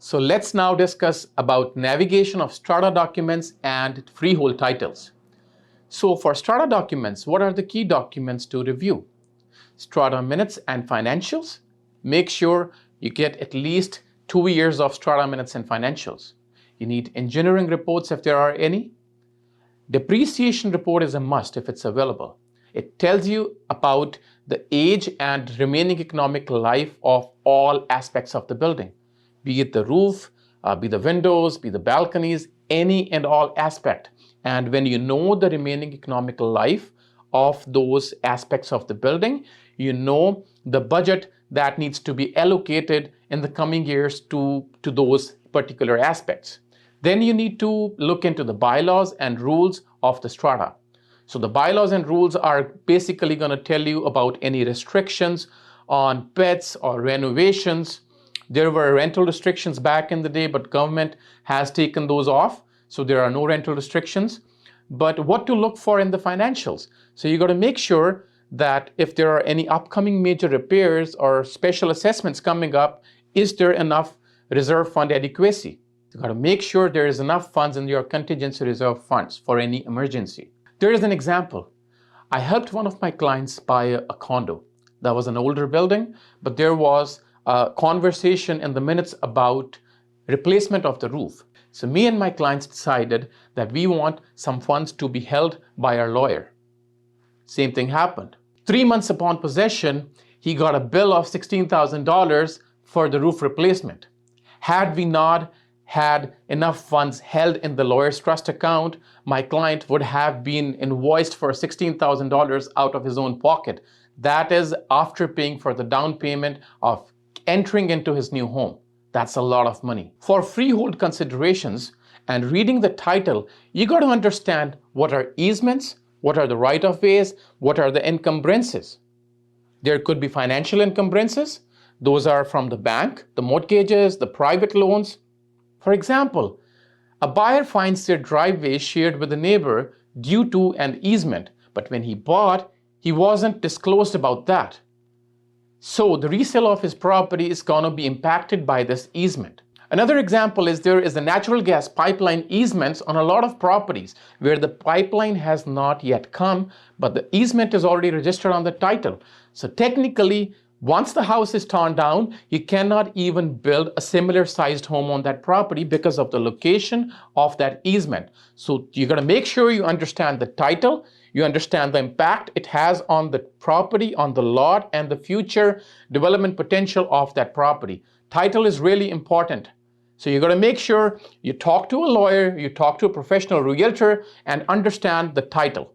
So let's now discuss about navigation of strata documents and freehold titles. So for strata documents, what are the key documents to review? Strata minutes and financials. Make sure you get at least 2 years of strata minutes and financials. You need engineering reports if there are any. Depreciation report is a must if it's available. It tells you about the age and remaining economic life of all aspects of the building, be it the roof, be the windows, be the balconies, any and all aspect. And when you know the remaining economic life of those aspects of the building, you know the budget that needs to be allocated in the coming years to those particular aspects. Then you need to look into the bylaws and rules of the strata. So the bylaws and rules are basically going to tell you about any restrictions on pets or renovations. There were rental restrictions back in the day, but government has taken those off. So there are no rental restrictions. But what to look for in the financials? So you got to make sure that if there are any upcoming major repairs or special assessments coming up, is there enough reserve fund adequacy? You got to make sure there is enough funds in your contingency reserve funds for any emergency. There is an example. I helped one of my clients buy a condo. That was an older building, but there was a conversation in the minutes about replacement of the roof. So me and my clients decided that we want some funds to be held by our lawyer. Same thing happened. 3 months upon possession, he got a bill of $16,000 for the roof replacement. Had we not had enough funds held in the lawyer's trust account, my client would have been invoiced for $16,000 out of his own pocket. That is after paying for the down payment of entering into his new home. That's a lot of money. For freehold considerations and reading the title, you got to understand what are easements, what are the right-of-ways, what are the encumbrances. There could be financial encumbrances. Those are from the bank, the mortgages, the private loans. For example, a buyer finds their driveway shared with a neighbor due to an easement, but when he bought, he wasn't disclosed about that. So the resale of his property is going to be impacted by this easement. Another example is there is a natural gas pipeline easements on a lot of properties where the pipeline has not yet come, but the easement is already registered on the title. So technically, once the house is torn down, you cannot even build a similar sized home on that property because of the location of that easement. So you got to make sure you understand the title, you understand the impact it has on the property, on the lot, and the future development potential of that property. Title is really important. So you got to make sure you talk to a lawyer, you talk to a professional realtor and understand the title.